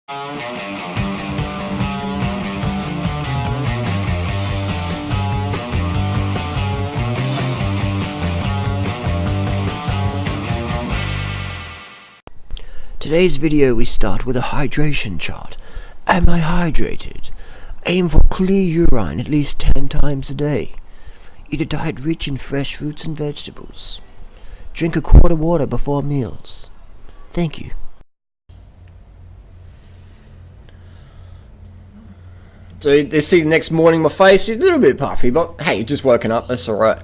Today's video we start with a hydration chart. Am I hydrated? Aim for clear urine at least 10 times a day. Eat a diet rich in fresh fruits and vegetables. Drink a quart of water before meals. Thank you. So they see the next morning my face is a little bit puffy, but hey, just woken up, that's alright.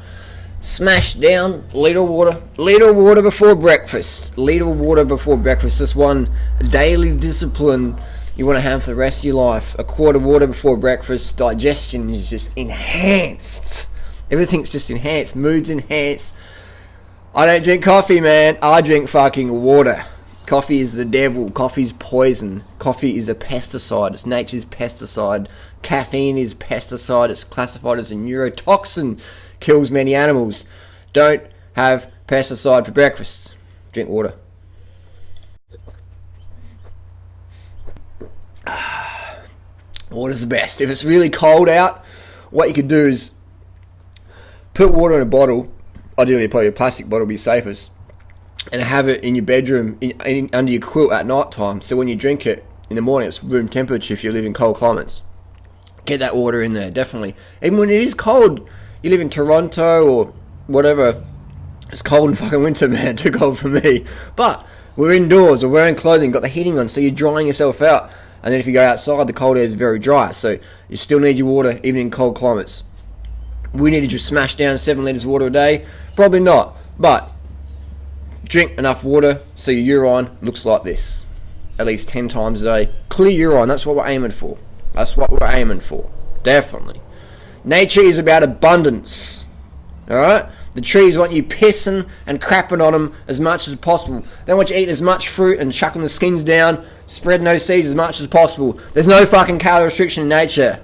Smash down, liter of water before breakfast. Liter of water before breakfast. This one daily discipline you want to have for the rest of your life. A quart of water before breakfast. Digestion is just enhanced. Everything's just enhanced. Mood's enhanced. I don't drink coffee, man. I drink fucking water. Coffee is the devil. Coffee's poison. Coffee is a pesticide. It's nature's pesticide. Caffeine is pesticide. It's classified as a neurotoxin. Kills many animals. Don't have pesticide for breakfast. Drink water. Water's the best. If it's really cold out, what you could do is put water in a bottle. Ideally, probably a plastic bottle would be safest. And have it in your bedroom, under your quilt at night time. So when you drink it in the morning, it's room temperature if you live in cold climates. Get that water in there, definitely. Even when it is cold, you live in Toronto or whatever, it's cold in fucking winter, man. Too cold for me. But we're indoors, we're wearing clothing, got the heating on, so you're drying yourself out. And then if you go outside, the cold air is very dry. So you still need your water, even in cold climates. We need to just smash down 7 litres of water a day. Probably not. But drink enough water so your urine looks like this. At least 10 times a day. Clear urine, that's what we're aiming for. That's what we're aiming for. Definitely. Nature is about abundance. Alright? The trees want you pissing and crapping on them as much as possible. They want you eating as much fruit and chucking the skins down, spreading those seeds as much as possible. There's no fucking calorie restriction in nature.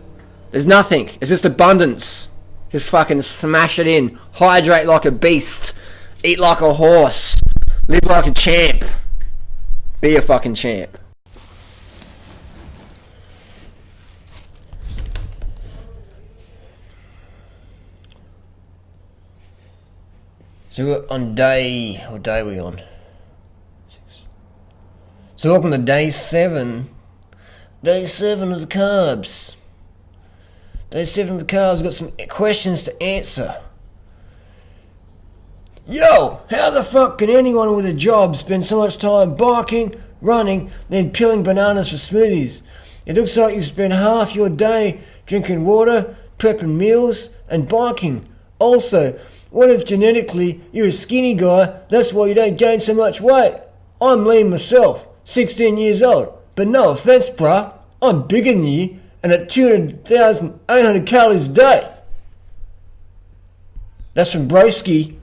There's nothing. It's just abundance. Just fucking smash it in. Hydrate like a beast. Eat like a horse. Live like a champ. Be a fucking champ. So we're on what day are we on? So welcome to day 7. Day 7 of the carbs. Day 7 of the carbs, got some questions to answer. Yo, how the fuck can anyone with a job spend so much time biking, running, then peeling bananas for smoothies? It looks like you spend half your day drinking water, prepping meals, and biking. Also, what if genetically you're a skinny guy, that's why you don't gain so much weight? I'm lean myself, 16 years old, but no offense bruh, I'm bigger than you and at 200,800 calories a day. That's from Broski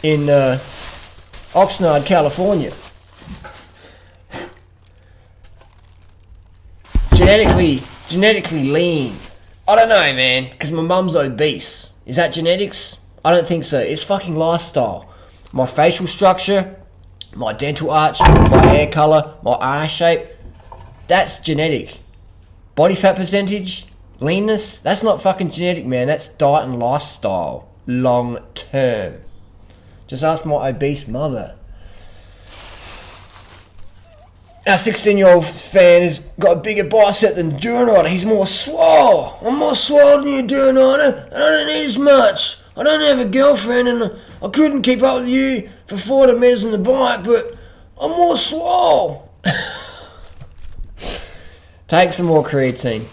in Oxnard, California. Genetically lean. I don't know, man, because my mum's obese. Is that genetics? I don't think so. It's fucking lifestyle. My facial structure, my dental arch, my hair colour, my eye shape, that's genetic. Body fat percentage, leanness, that's not fucking genetic, man. That's diet and lifestyle. Long term. Just ask my obese mother. Our 16-year-old fan has got a bigger bicep than Durianrider. He's more swole. I'm more swole than you, Durianrider, and I don't need as much. I don't have a girlfriend and I couldn't keep up with you for 40 minutes on the bike, but I'm more swole. Take some more creatine.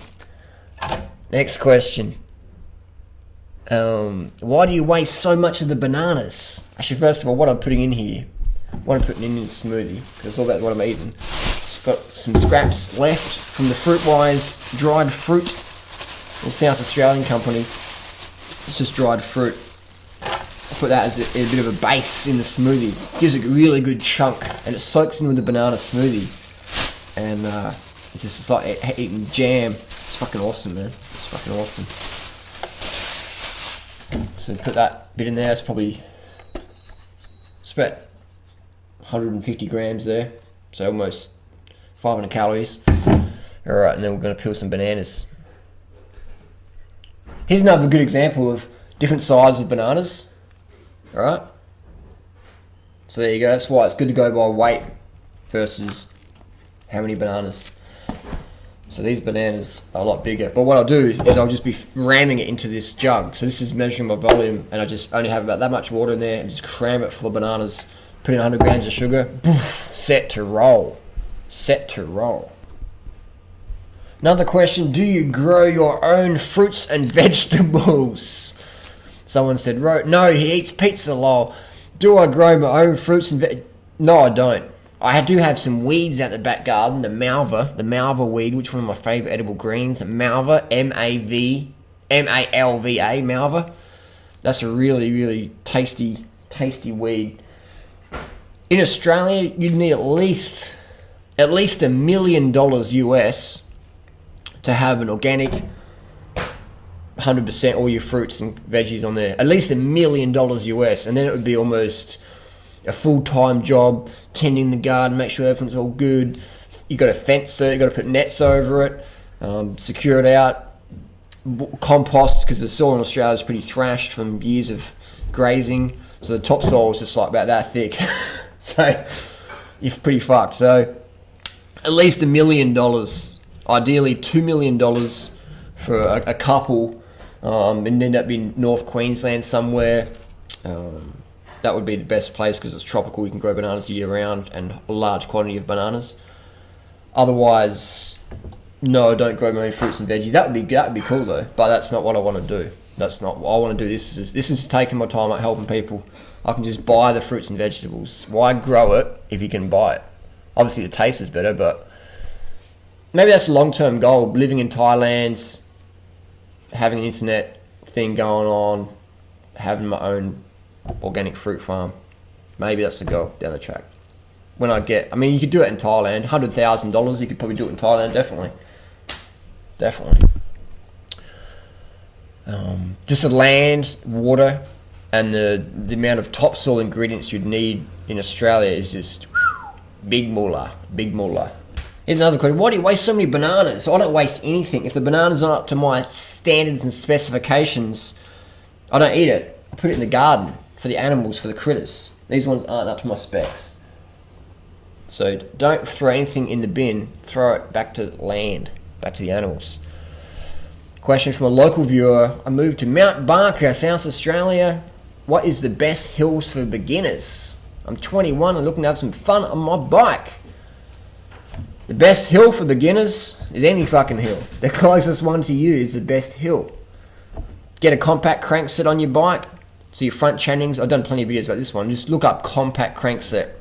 Next question. Why do you waste so much of the bananas? Actually, first of all, what I'm putting in here, what I'm putting in this smoothie, because it's all about what I'm eating. It's got some scraps left from the Fruitwise dried fruit, a South Australian company. It's just dried fruit. I put that as a bit of a base in the smoothie. Gives a really good chunk, and it soaks in with the banana smoothie. And it's like eating jam. It's fucking awesome, man. It's fucking awesome. So put that bit in there. It's probably about 150 grams there. So almost 500 calories. Alright, and then we're going to peel some bananas. Here's another good example of different sizes of bananas. Alright. So there you go. That's why it's good to go by weight versus how many bananas. So these bananas are a lot bigger. But what I'll do is I'll just be ramming it into this jug. So this is measuring my volume, and I just only have about that much water in there and just cram it full of bananas. Put in 100 grams of sugar. Boof, set to roll. Set to roll. Another question, do you grow your own fruits and vegetables? Someone said, no, he eats pizza, lol. Do I grow my own fruits and vegetables? No, I don't. I do have some weeds out the back garden, the malva weed, which is one of my favourite edible greens. Malva, M-A-L-V-A, malva. That's a really, really tasty weed. In Australia, you'd need at least $1 million US to have an organic 100% all your fruits and veggies on there. At least $1 million US, and then it would be almost a full-time job, tending the garden, make sure everything's all good. You got to fence it, you got to put nets over it, secure it out, compost, because the soil in Australia is pretty thrashed from years of grazing, so the topsoil is just like about that thick. So you're pretty fucked. So at least $1 million, ideally $2 million for a couple, and end up in North Queensland somewhere. That would be the best place because it's tropical. You can grow bananas year round and a large quantity of bananas. Otherwise, no, don't grow my own fruits and veggies. That would be cool though, but that's not what I want to do. That's not what I want to do. This is taking my time at helping people. I can just buy the fruits and vegetables. Why grow it if you can buy it? Obviously the taste is better, but maybe that's a long-term goal. Living in Thailand, having an internet thing going on, having my own organic fruit farm. Maybe that's the goal down the track. You could do it in Thailand. $100,000, you could probably do it in Thailand, definitely. Just the land, water, and the amount of topsoil ingredients you'd need in Australia is just big moolah. Here's another question. Why do you waste so many bananas? I don't waste anything. If the banana's not up to my standards and specifications, I don't eat it. I put it in the garden for the animals, for the critters. These ones aren't up to my specs. So don't throw anything in the bin. Throw it back to land, back to the animals. Question from a local viewer. I moved to Mount Barker, South Australia. What is the best hills for beginners? I'm 21 and looking to have some fun on my bike. The best hill for beginners is any fucking hill. The closest one to you is the best hill. Get a compact crankset on your bike. So your front chainrings, I've done plenty of videos about this one. Just look up compact crankset.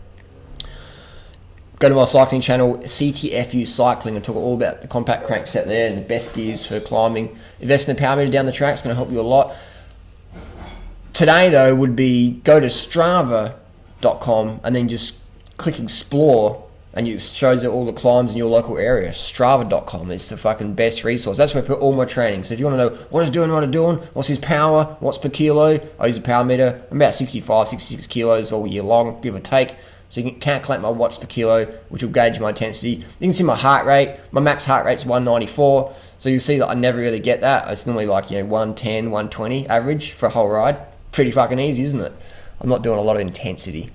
Go to my cycling channel, CTFU Cycling, and talk all about the compact crankset there and the best gears for climbing. Invest in a power meter down the track, it's going to help you a lot. Today, though, would be go to Strava.com and then just click Explore, and it shows you all the climbs in your local area. Strava.com is the fucking best resource. That's where I put all my training. So if you want to know what is doing, what's his power, what's per kilo, I use a power meter. I'm about 65, 66 kilos all year long, give or take. So you can calculate my watts per kilo, which will gauge my intensity. You can see my heart rate. My max heart rate's 194. So you'll see that I never really get that. It's normally like 110, 120 average for a whole ride. Pretty fucking easy, isn't it? I'm not doing a lot of intensity.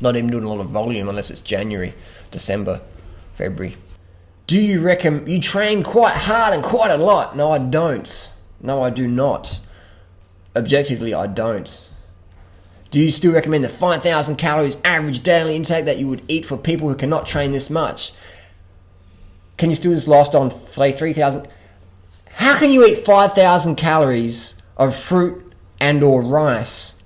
Not even doing a lot of volume unless it's January, December, February. Do you reckon you train quite hard and quite a lot? No, I don't. No, I do not. Objectively, I don't. Do you still recommend the 5,000 calories average daily intake that you would eat for people who cannot train this much? Can you still just last on, say, 3,000? How can you eat 5,000 calories of fruit and or rice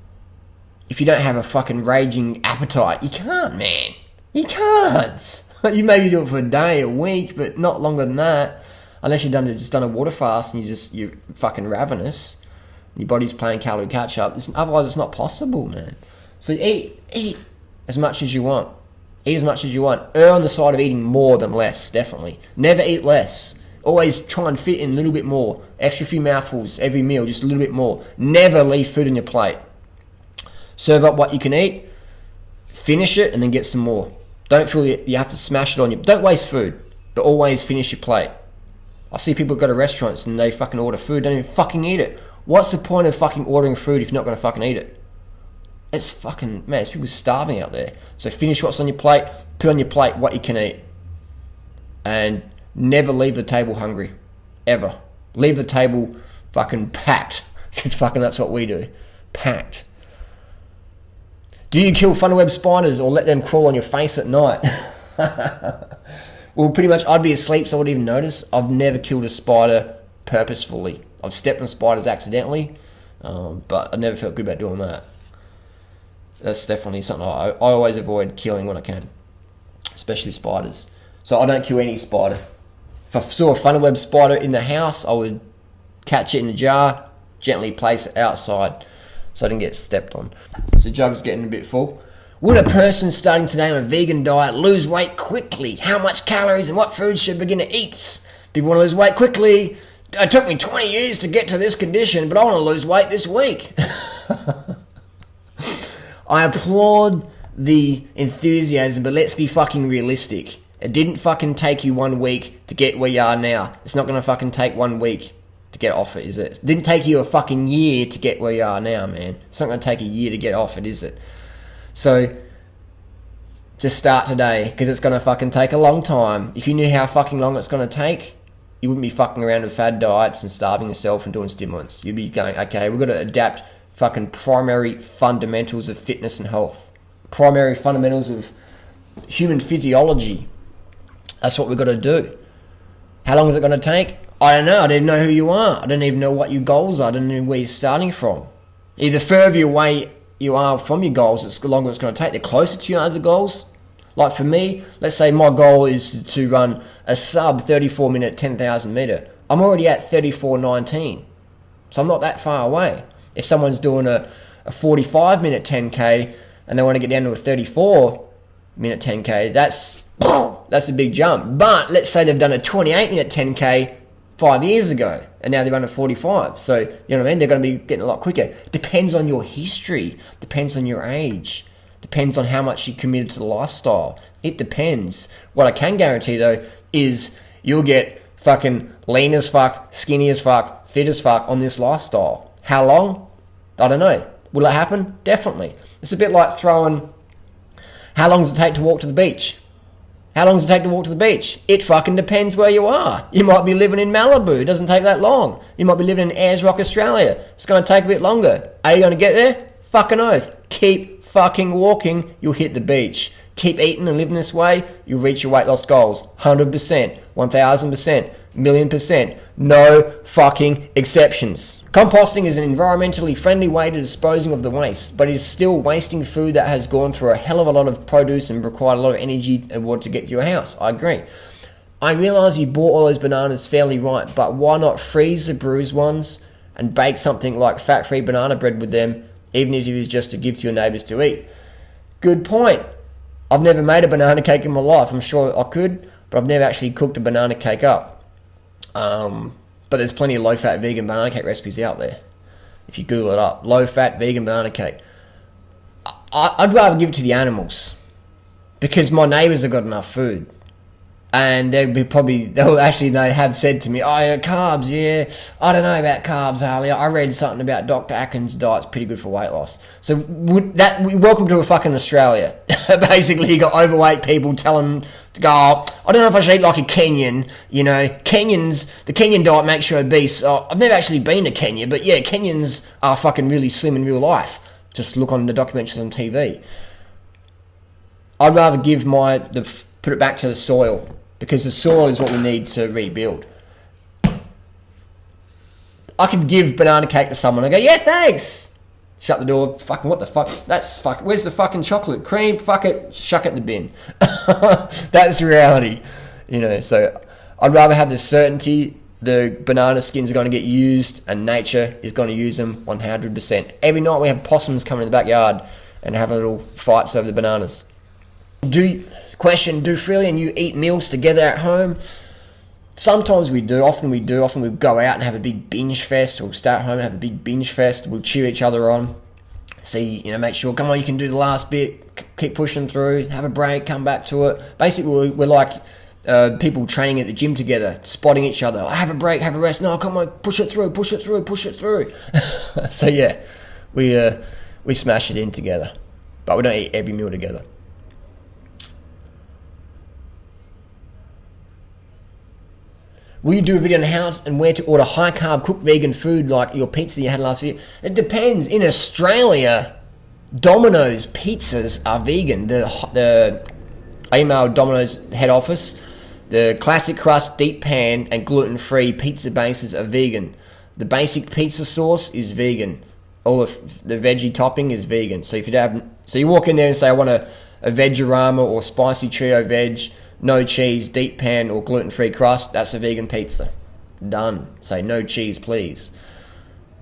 if you don't have a fucking raging appetite? You can't, man. You can't. You maybe do it for a day, a week, but not longer than that. Unless you've just done a water fast and you're fucking ravenous. Your body's playing calorie catch up. Otherwise, it's not possible, man. So eat as much as you want. Eat as much as you want. Err on the side of eating more than less, definitely. Never eat less. Always try and fit in a little bit more. Extra few mouthfuls every meal, just a little bit more. Never leave food on your plate. Serve up what you can eat, finish it, and then get some more. Don't feel you have to smash it on you. Don't waste food, but always finish your plate. I see people go to restaurants and they fucking order food, don't even fucking eat it. What's the point of fucking ordering food if you're not going to fucking eat it? It's fucking, man, it's people starving out there. So finish what's on your plate, put on your plate what you can eat. And never leave the table hungry. Ever. Leave the table fucking packed. Because fucking that's what we do. Packed. Do you kill funnel-web spiders or let them crawl on your face at night? Well, pretty much I'd be asleep so I wouldn't even notice. I've never killed a spider purposefully. I've stepped on spiders accidentally, but I never felt good about doing that. That's definitely something I always avoid killing when I can, especially spiders. So I don't kill any spider. If I saw a funnel-web spider in the house, I would catch it in a jar, gently place it outside so I didn't get stepped on. So the jug's getting a bit full. Would a person starting today on a vegan diet lose weight quickly? How much calories and what foods should begin to eat? People want to lose weight quickly. It took me 20 years to get to this condition, but I want to lose weight this week. I applaud the enthusiasm, but let's be fucking realistic. It didn't fucking take you 1 week to get where you are now. It's not going to fucking take 1 week to get off it, is it? It didn't take you a fucking year to get where you are now, man. It's not going to take a year to get off it, is it? So, just start today, because it's going to fucking take a long time. If you knew how fucking long it's going to take, you wouldn't be fucking around with fad diets and starving yourself and doing stimulants. You'd be going, okay, we've got to adapt fucking primary fundamentals of fitness and health. Primary fundamentals of human physiology. That's what we've got to do. How long is it going to take? I don't know. I don't even know who you are. I don't even know what your goals are. I don't know where you're starting from. Either further away you are from your goals, it's the longer it's going to take. The closer to your other goals. Like for me, let's say my goal is to run a sub 34 minute 10,000 meter. I'm already at 34:19. So I'm not that far away. If someone's doing a 45 minute 10k and they want to get down to a 34 minute 10k, that's a big jump. But let's say they've done a 28 minute 10k 5 years ago and now they're running 45. So, you know what I mean? They're going to be getting a lot quicker. Depends on your history. Depends on your age. Depends on how much you committed to the lifestyle. It depends. What I can guarantee though is you'll get fucking lean as fuck, skinny as fuck, fit as fuck on this lifestyle. How long? I don't know. Will it happen? Definitely. It's a bit like throwing, how long does it take to walk to the beach? How long does it take to walk to the beach? It fucking depends where you are. You might be living in Malibu. It doesn't take that long. You might be living in Ayers Rock, Australia. It's going to take a bit longer. Are you going to get there? Fucking oath. Keep fucking walking. You'll hit the beach. Keep eating and living this way. You'll reach your weight loss goals. 100%. 1000%. $1,000,000%. No fucking exceptions. Composting is an environmentally friendly way to disposing of the waste, but is still wasting food that has gone through a hell of a lot of produce and required a lot of energy and water to get to your house. I agree. I realise you bought all those bananas fairly right, but why not freeze the bruised ones and bake something like fat-free banana bread with them, even if it is just to give to your neighbours to eat? Good point. I've never made a banana cake in my life. I'm sure I could, but I've never actually cooked a banana cake up. But there's plenty of low-fat vegan banana cake recipes out there. If you Google it up, low-fat vegan banana cake. I'd rather give it to the animals because my neighbours have got enough food. And they have said to me, oh, yeah, carbs, yeah, I don't know about carbs, Harley. I read something about Dr. Atkins' diet's pretty good for weight loss. So welcome to a fucking Australia. Basically, you got overweight people telling them to go, oh, I don't know if I should eat like a Kenyan. You know, the Kenyan diet makes you obese. I've never actually been to Kenya, but yeah, Kenyans are fucking really slim in real life. Just look on the documentaries on TV. I'd rather put it back to the soil. Because the soil is what we need to rebuild. I could give banana cake to someone and go, yeah, thanks. Shut the door. Fucking what the fuck? Where's the fucking chocolate? Cream? Fuck it. Shuck it in the bin. That's the reality. You know, so I'd rather have the certainty the banana skins are going to get used and nature is going to use them 100%. Every night we have possums coming in the backyard and have little fights over the bananas. Question, do Freely and you eat meals together at home? Sometimes we do, often we go out and have a big binge fest, or stay at home and have a big binge fest, we'll cheer each other on. See, make sure, come on, you can do the last bit, keep pushing through, have a break, come back to it. Basically, we're like people training at the gym together, spotting each other. Have a break, have a rest. No, come on, push it through. So yeah, we smash it in together, but we don't eat every meal together. Will you do a video on how and where to order high-carb cooked vegan food like your pizza you had last video? It depends. In Australia, Domino's pizzas are vegan. I emailed Domino's head office. The classic crust, deep pan, and gluten-free pizza bases are vegan. The basic pizza sauce is vegan. All of the veggie topping is vegan. So you walk in there and say, I want a vegorama or spicy trio veg, no cheese, deep pan, or gluten-free crust. That's a vegan pizza. Done. Say no cheese, please.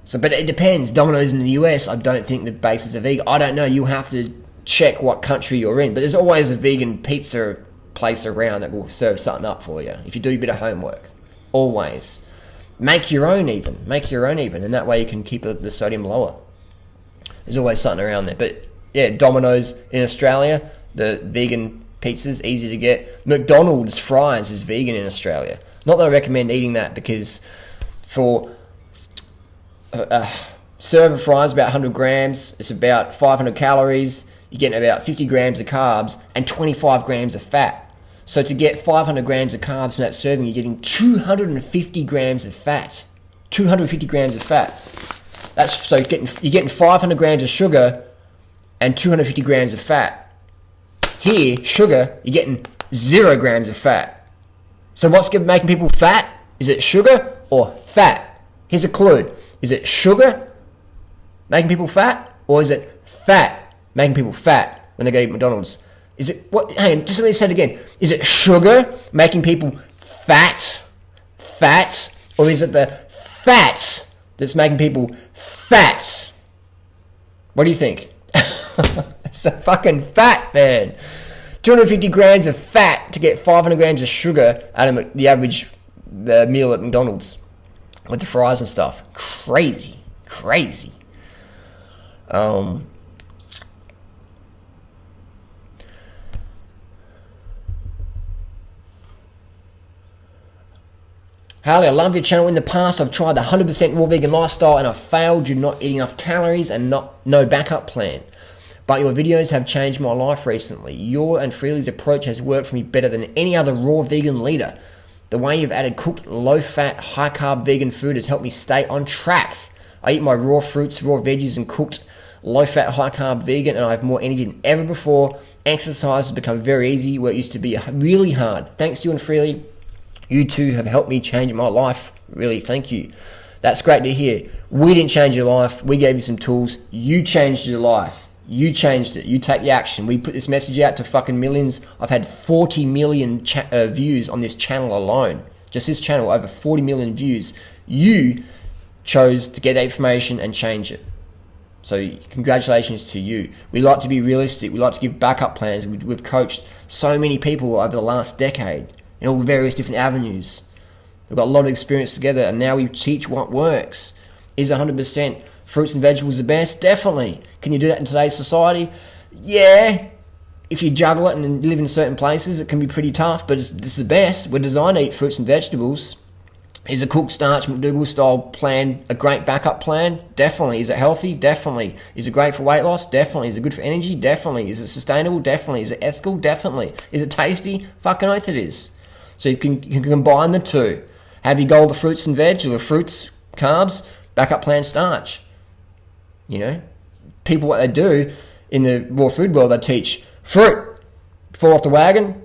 So, but it depends. Domino's in the US, I don't think the bases are vegan. I don't know. You have to check what country you're in. But there's always a vegan pizza place around that will serve something up for you if you do a bit of homework. Always. Make your own even. And that way you can keep the sodium lower. There's always something around there. But yeah, Domino's in Australia, the vegan pizza's easy to get. McDonald's fries is vegan in Australia. Not that I recommend eating that, because for a serve of fries, about 100 grams, it's about 500 calories. You're getting about 50 grams of carbs and 25 grams of fat. So to get 500 grams of carbs from that serving, you're getting 250 grams of fat. 250 grams of fat. So you're getting 500 grams of sugar and 250 grams of fat. Here, sugar, you're getting 0 grams of fat. So what's making people fat? Is it sugar or fat? Here's a clue. Is it sugar making people fat, or is it fat making people fat when they go eat McDonald's? Is it what? Hang on, just let me say it again. Is it sugar making people fat, or is it the fat that's making people fat? What do you think? It's a fucking fat, man. 250 grams of fat to get 500 grams of sugar out of the average meal at McDonald's with the fries and stuff. Crazy. Harley, I love your channel. In the past, I've tried the 100% raw vegan lifestyle and I've failed due to not eating enough calories and no backup plan. But your videos have changed my life recently. Your and Freely's approach has worked for me better than any other raw vegan leader. The way you've added cooked, low-fat, high-carb vegan food has helped me stay on track. I eat my raw fruits, raw veggies, and cooked, low-fat, high-carb vegan, and I have more energy than ever before. Exercise has become very easy where it used to be really hard. Thanks to you and Freely. You two have helped me change my life. Really, thank you. That's great to hear. We didn't change your life. We gave you some tools. You changed your life. You changed it. You take the action. We put this message out to fucking millions. I've had 40 million views on this channel alone. Just this channel, over 40 million views. You chose to get that information and change it. So congratulations to you. We like to be realistic. We like to give backup plans. We've coached so many people over the last decade in all various different avenues. We've got a lot of experience together, and now we teach what works. Is 100% fruits and vegetables the best? Definitely. Can you do that in today's society? Yeah. If you juggle it and live in certain places, it can be pretty tough, but it's the best. We're designed to eat fruits and vegetables. Is a cooked starch McDougall style plan a great backup plan? Definitely. Is it healthy? Definitely. Is it great for weight loss? Definitely. Is it good for energy? Definitely. Is it sustainable? Definitely. Is it ethical? Definitely. Is it tasty? Fucking oath it is. So you can combine the two. Have your goal the fruits and veg, or the fruits, carbs, backup plan starch. People, what they do in the raw food world, they teach fruit, fall off the wagon.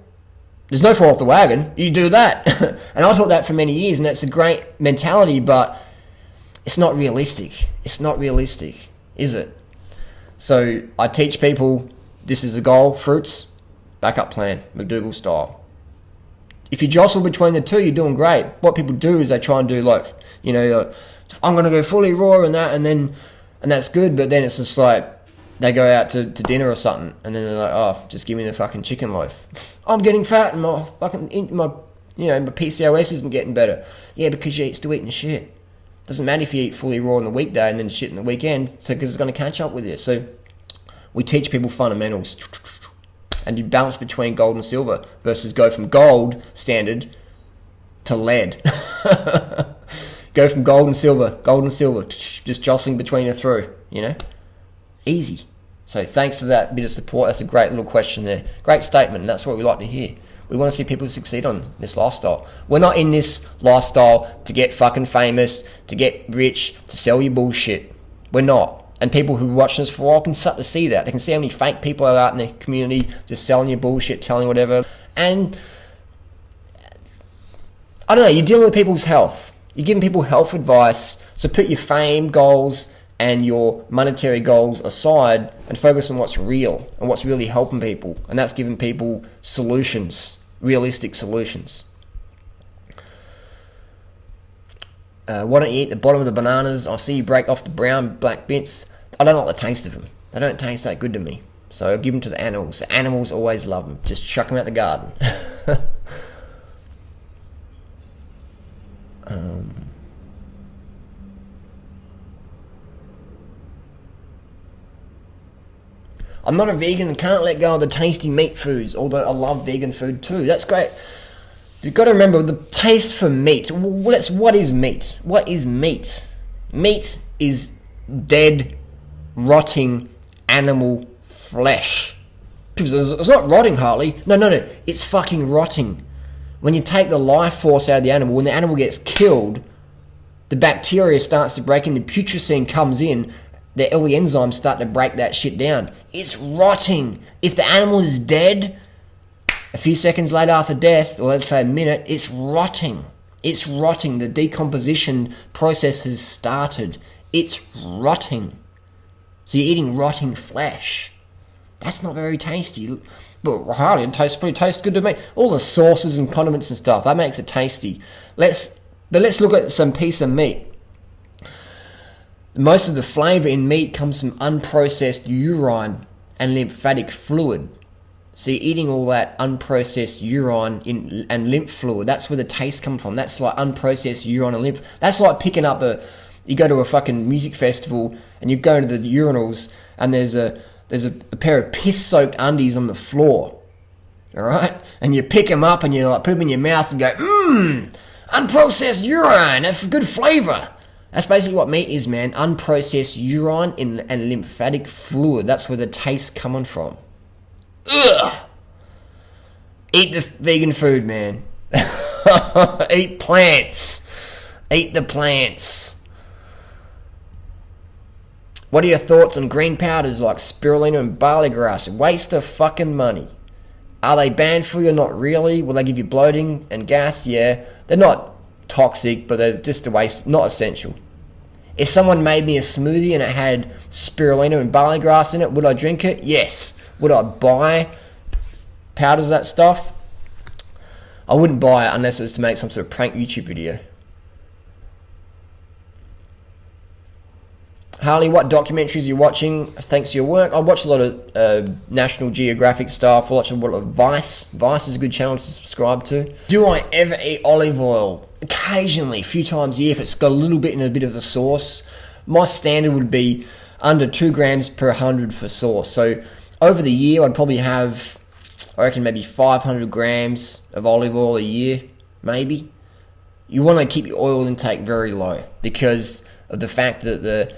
There's no fall off the wagon. You do that. And I taught that for many years, and that's a great mentality, but it's not realistic. It's not realistic, is it? So I teach people, this is the goal, fruits, backup plan, McDougall style. If you jostle between the two, you're doing great. What people do is they try and do I'm going to go fully raw and that's good, but then it's just like they go out to dinner or something, and then they're like, oh, just give me the fucking chicken loaf. I'm getting fat, and my PCOS isn't getting better. Yeah, because you're still eating shit. Doesn't matter if you eat fully raw on the weekday and then shit in the weekend, because it's going to catch up with you. So we teach people fundamentals, and you balance between gold and silver versus go from gold standard to lead. Go from gold and silver, just jostling between the through, easy. So thanks for that bit of support. That's a great little question there. Great statement, and that's what we like to hear. We want to see people succeed on this lifestyle. We're not in this lifestyle to get fucking famous, to get rich, to sell you bullshit. We're not. And people who watch this for a while can start to see that. They can see how many fake people are out in the community just selling you bullshit, telling you whatever. And I don't know, you're dealing with people's health. You're giving people health advice. So put your fame goals and your monetary goals aside and focus on what's real and what's really helping people. And that's giving people solutions, realistic solutions. Why don't you eat the bottom of the bananas? I see you break off the brown black bits. I don't like the taste of them. They don't taste that good to me. So I'll give them to the animals. The animals always love them. Just chuck them out the garden. I'm not a vegan and can't let go of the tasty meat foods, although I love vegan food too. That's great. You've got to remember the taste for meat. What is meat? What is meat? Meat is dead, rotting animal flesh. People say, it's not rotting, Hartley. No. It's fucking rotting. When you take the life force out of the animal, when the animal gets killed, the bacteria starts to break in, the putrescine comes in, the early enzymes start to break that shit down. It's rotting. If the animal is dead, a few seconds later after death, or let's say a minute, it's rotting. It's rotting. The decomposition process has started. It's rotting. So you're eating rotting flesh. That's not very tasty. But Harley, it tastes good to me. All the sauces and condiments and stuff, that makes it tasty. Let's look at some piece of meat. Most of the flavour in meat comes from unprocessed urine and lymphatic fluid. So you're eating all that unprocessed urine and lymph fluid. That's where the taste comes from. That's like unprocessed urine and lymph. That's like picking up you go to a fucking music festival and you go to the urinals and there's a pair of piss-soaked undies on the floor. Alright? And you pick them up and you like put them in your mouth and go, unprocessed urine, that's good flavour. That's basically what meat is, man. Unprocessed urine and lymphatic fluid. That's where the taste coming from. Ugh! Eat the vegan food, man. Eat plants. Eat the plants. What are your thoughts on green powders like spirulina and barley grass? Waste of fucking money. Are they banned for you or not really? Will they give you bloating and gas? Yeah. They're not toxic, but they're just a waste, not essential. If someone made me a smoothie and it had spirulina and barley grass in it, would I drink it? Yes. Would I buy powders of that stuff? I wouldn't buy it unless it was to make some sort of prank YouTube video. Harley, what documentaries are you watching thanks to your work? I watch a lot of National Geographic stuff. I watch a lot of Vice. Vice is a good channel to subscribe to. Do I ever eat olive oil? Occasionally, a few times a year if it's got a little bit in a bit of the sauce. My standard would be under 2 grams per 100 for sauce. So over the year, I'd probably have, I reckon, maybe 500 grams of olive oil a year, maybe. You want to keep your oil intake very low because of the fact that the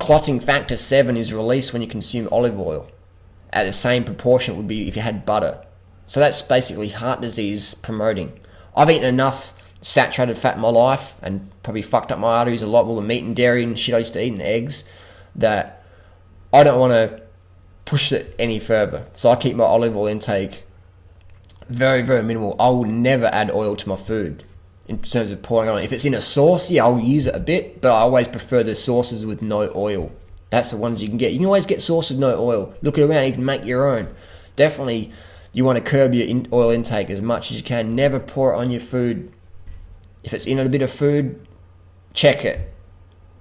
clotting factor 7 is released when you consume olive oil at the same proportion it would be if you had butter. So that's basically heart disease promoting. I've eaten enough saturated fat in my life and probably fucked up my arteries a lot with all the meat and dairy and shit I used to eat and eggs that I don't want to push it any further. So I keep my olive oil intake very, very minimal. I will never add oil to my food in terms of pouring on it. If it's in a sauce, yeah, I'll use it a bit, but I always prefer the sauces with no oil. That's the ones you can get. You can always get sauce with no oil. Look it around, you can make your own. Definitely, you want to curb your oil intake as much as you can. Never pour it on your food. If it's in a bit of food, check it.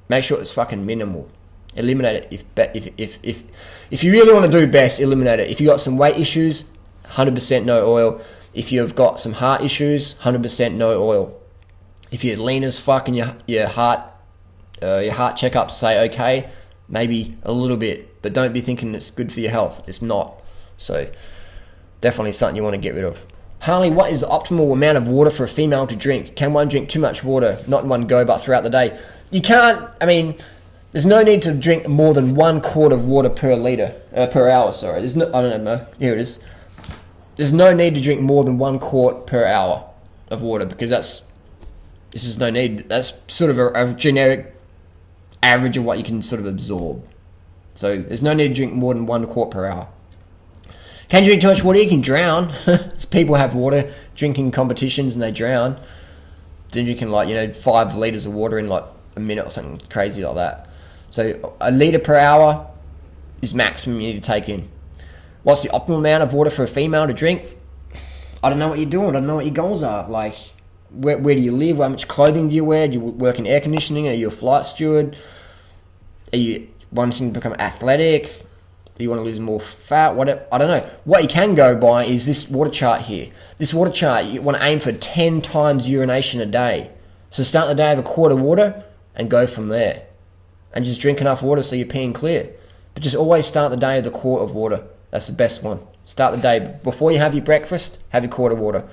Make sure it's fucking minimal. Eliminate it. If you really want to do best, eliminate it. If you got some weight issues, 100% no oil. If you've got some heart issues, 100% no oil. If you're lean as fuck and your heart your heart checkups say okay, maybe a little bit, but don't be thinking it's good for your health. It's not. So definitely something you want to get rid of. Harley, what is the optimal amount of water for a female to drink? Can one drink too much water, not in one go, but throughout the day? You can't, there's no need to drink more than 1 quart of water per hour, sorry. There's no, I don't know, here it is. There's no need to drink more than 1 quart per hour of water, because this is no need. That's sort of a generic average of what you can sort of absorb. So there's no need to drink more than 1 quart per hour. Can you drink too much water? You can drown. People have water drinking competitions and they drown. They're drinking 5 litres of water in a minute or something crazy like that. So a litre per hour is maximum you need to take in. What's the optimal amount of water for a female to drink? I don't know what you're doing. I don't know what your goals are. Where do you live? How much clothing do you wear? Do you work in air conditioning? Are you a flight steward? Are you wanting to become athletic? Do you want to lose more fat? Whatever. I don't know. What you can go by is this water chart here. This water chart, you want to aim for 10 times urination a day. So start the day with a quart of water and go from there. And just drink enough water so you're peeing clear. But just always start the day with a quart of water. That's the best one. Start the day. Before you have your breakfast, have your quart of water.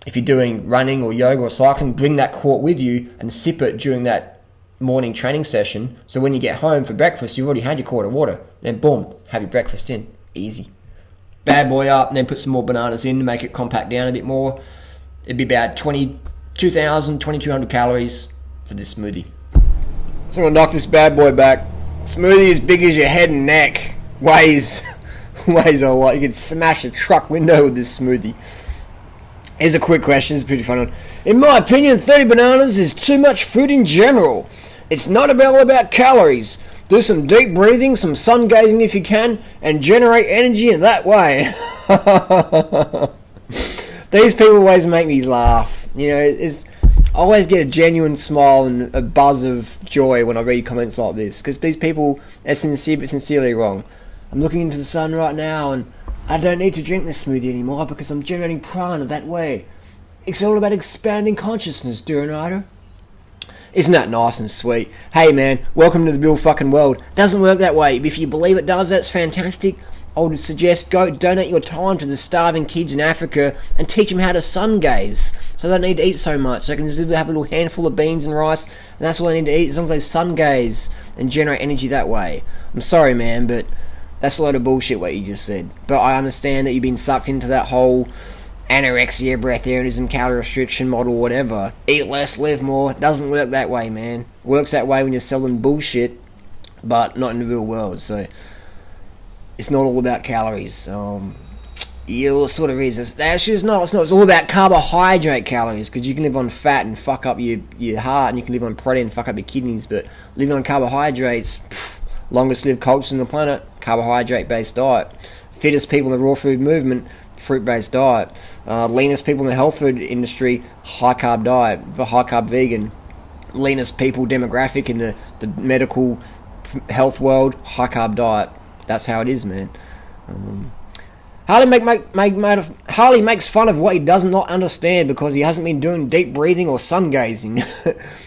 If you're doing running or yoga or cycling, bring that quart with you and sip it during that morning training session. So when you get home for breakfast, you've already had your quart of water. Then boom, have your breakfast in. Easy. Bad boy up, and then put some more bananas in to make it compact down a bit more. It'd be about 2,200 calories for this smoothie. So I'm going to knock this bad boy back. Smoothie as big as your head and neck. Weighs a lot. You could smash a truck window with this smoothie. Here's a quick question. It's a pretty fun one. In my opinion, 30 bananas is too much food in general. It's not all about calories. Do some deep breathing, some sun gazing if you can, and generate energy in that way. These people always make me laugh. I always get a genuine smile and a buzz of joy when I read comments like this, because these people are sincere but sincerely wrong. I'm looking into the sun right now and I don't need to drink this smoothie anymore because I'm generating prana that way. It's all about expanding consciousness, Durianrider. Isn't that nice and sweet? Hey man, welcome to the real fucking world. Doesn't work that way. If you believe it does, that's fantastic. I would suggest go donate your time to the starving kids in Africa and teach them how to sun gaze. So they don't need to eat so much. They can just have a little handful of beans and rice, and that's all they need to eat as long as they sun gaze and generate energy that way. I'm sorry man, but that's a load of bullshit what you just said. But I understand that you've been sucked into that whole anorexia, breatharianism, calorie restriction model, whatever. Eat less, live more. It doesn't work that way, man. It works that way when you're selling bullshit, but not in the real world. So it's not all about calories. It sort of is. It's not. It's all about carbohydrate calories, because you can live on fat and fuck up your heart, and you can live on protein and fuck up your kidneys. But living on carbohydrates, longest lived cultures on the planet, carbohydrate-based diet. Fittest people in the raw food movement, fruit-based diet. Leanest people in the health food industry, high-carb diet, high-carb vegan. Leanest people demographic in the medical health world, high-carb diet. That's how it is, man. Harley makes fun of what he does not understand because he hasn't been doing deep breathing or sun gazing.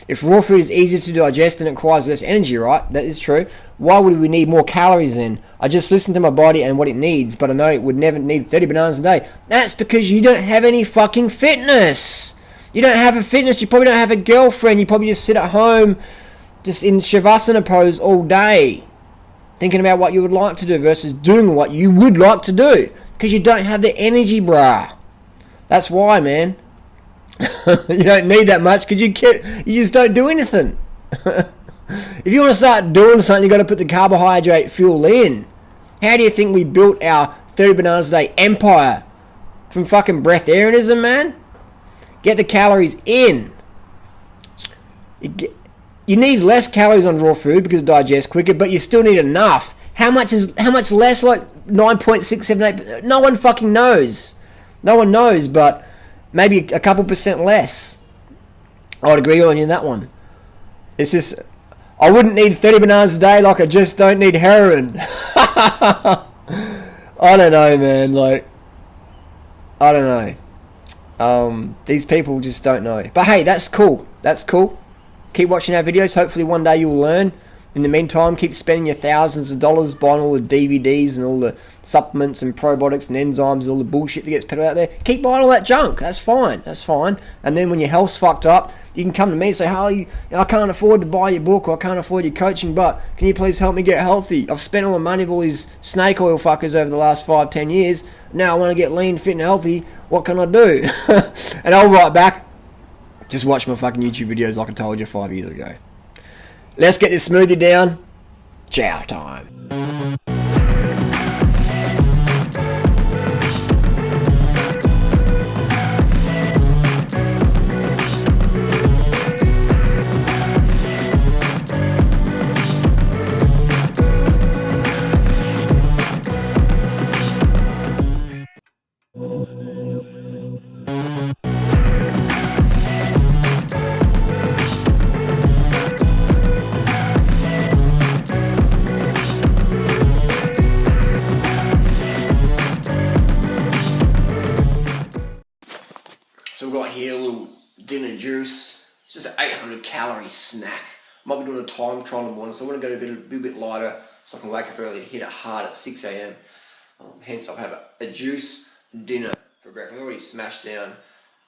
If raw food is easier to digest and it requires less energy, right? That is true. Why would we need more calories then? I just listen to my body and what it needs, but I know it would never need 30 bananas a day. That's because you don't have any fucking fitness. You don't have a fitness. You probably don't have a girlfriend. You probably just sit at home just in Shavasana pose all day, thinking about what you would like to do versus doing what you would like to do. Because you don't have the energy, brah. That's why, man. You don't need that much because you just don't do anything. If you want to start doing something, you got to put the carbohydrate fuel in. How do you think we built our 30 bananas a day empire? From fucking breatharianism, man? Get the calories in. You need less calories on raw food because it digests quicker, but you still need enough. How much less? Like 9.678. No one fucking knows. No one knows, but maybe a couple percent less. I'd agree on you on that one. It's just, I wouldn't need 30 bananas a day like I just don't need heroin. I don't know, man. I don't know. These people just don't know. But hey, that's cool. That's cool. Keep watching our videos. Hopefully one day you'll learn. In the meantime, keep spending your thousands of dollars buying all the DVDs and all the supplements and probiotics and enzymes, all the bullshit that gets peddled out there. Keep buying all that junk. That's fine. That's fine. And then when your health's fucked up, you can come to me and say, Harley, I can't afford to buy your book or I can't afford your coaching, but can you please help me get healthy? I've spent all my money with all these snake oil fuckers over the last 5-10 years. Now I want to get lean, fit and healthy. What can I do? And I'll write back, just watch my fucking YouTube videos like I told you 5 years ago. Let's get this smoothie down. Chow time. So we've got here a little dinner juice. It's just an 800 calorie snack. I might be doing a time trial in the morning, so I want to go a bit lighter so I can wake up early and hit it hard at 6 a.m. Hence I'll have a juice dinner for breakfast. I've already smashed down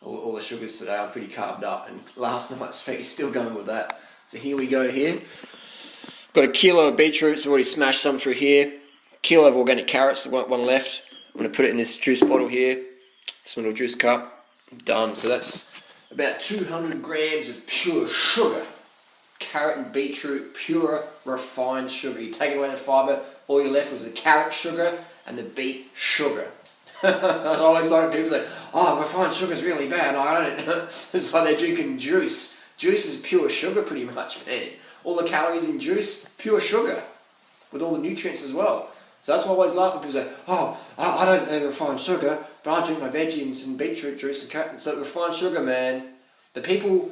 all the sugars today. I'm pretty carved up, and last night's feast still going with that. So here we go here. Got a kilo of beetroots, I've already smashed some through here. Kilo of organic carrots, one left. I'm going to put it in this juice bottle here. This little juice cup. Done. So that's about 200 grams of pure sugar. Carrot and beetroot, pure refined sugar. You take away the fibre, all you're left was the carrot sugar and the beet sugar. I always like people say, oh, refined sugar's really bad. I don't know. It's like they're drinking juice. Juice is pure sugar pretty much, man. All the calories in juice, pure sugar. With all the nutrients as well. So that's why I always laugh when people say, oh, I don't have refined sugar, but I drink my veggies and beetroot juice and carrot. So refined sugar, man. The people,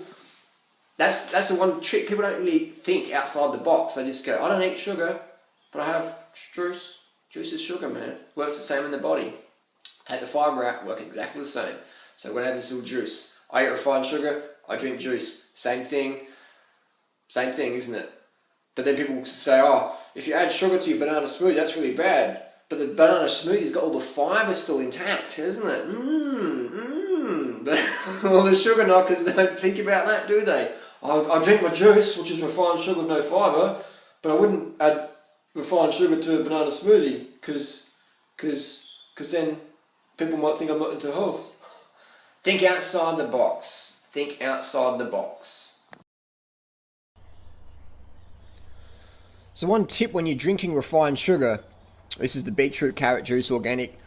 that's the one trick. People don't really think outside the box. They just go, I don't eat sugar, but I have juice. Juice is sugar, man. Works the same in the body. Take the fibre out, work exactly the same. So when I have this little juice, I eat refined sugar, I drink juice. Same thing, isn't it? But then people say, oh, if you add sugar to your banana smoothie, that's really bad. But the banana smoothie's got all the fibre still intact, isn't it? But all the sugar knockers don't think about that, do they? I drink my juice, which is refined sugar with no fibre, but I wouldn't add refined sugar to a banana smoothie because then people might think I'm not into health. Think outside the box. Think outside the box. So one tip when you're drinking refined sugar, this is the beetroot carrot juice organic,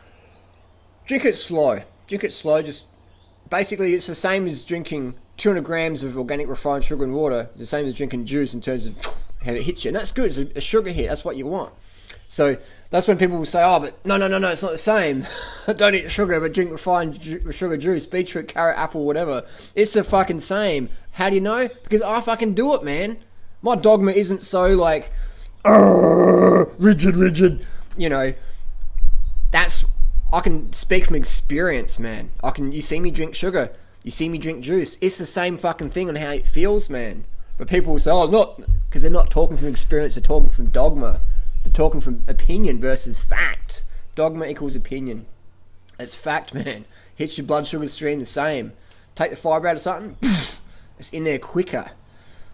drink it slow. Drink it slow, just basically it's the same as drinking 200 grams of organic refined sugar and water. It's the same as drinking juice in terms of how it hits you. And that's good, it's a sugar hit, that's what you want. So that's when people will say, oh, but no, it's not the same. Don't eat sugar, but drink refined sugar juice, beetroot, carrot, apple, whatever. It's the fucking same. How do you know? Because I fucking do it, man. My dogma isn't so like, rigid. You know, I can speak from experience, man. You see me drink sugar. You see me drink juice. It's the same fucking thing on how it feels, man. But people will say, oh, not, because they're not talking from experience, they're talking from dogma. They're talking from opinion versus fact. Dogma equals opinion. It's fact, man. Hits your blood sugar stream the same. Take the fibre out of something, it's in there quicker.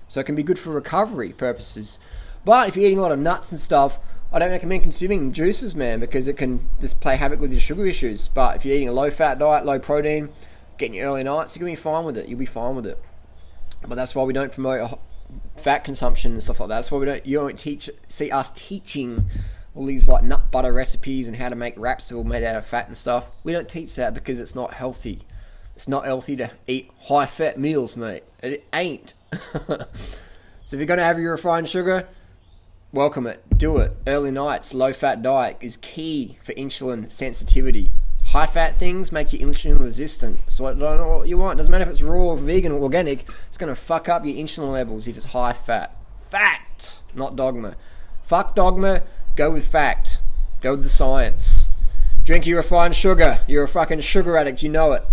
So it can be good for recovery purposes. But if you're eating a lot of nuts and stuff, I don't recommend consuming juices, man, because it can just play havoc with your sugar issues. But if you're eating a low-fat diet, low protein, getting your early nights, you're going to be fine with it. You'll be fine with it. But that's why we don't promote fat consumption and stuff like that. That's why you don't see us teaching all these like nut butter recipes and how to make wraps all made out of fat and stuff. We don't teach that because it's not healthy. It's not healthy to eat high-fat meals, mate. It ain't. So if you're going to have your refined sugar, welcome it. Do it. Early nights, low-fat diet is key for insulin sensitivity. High-fat things make you insulin resistant. So I don't know what you want. Doesn't matter if it's raw or vegan or organic. It's going to fuck up your insulin levels if it's high-fat. Fact, not dogma. Fuck dogma. Go with fact. Go with the science. Drink your refined sugar. You're a fucking sugar addict. You know it.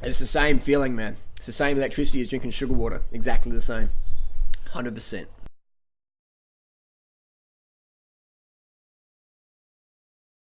It's the same feeling, man. It's the same electricity as drinking sugar water. Exactly the same. 100%.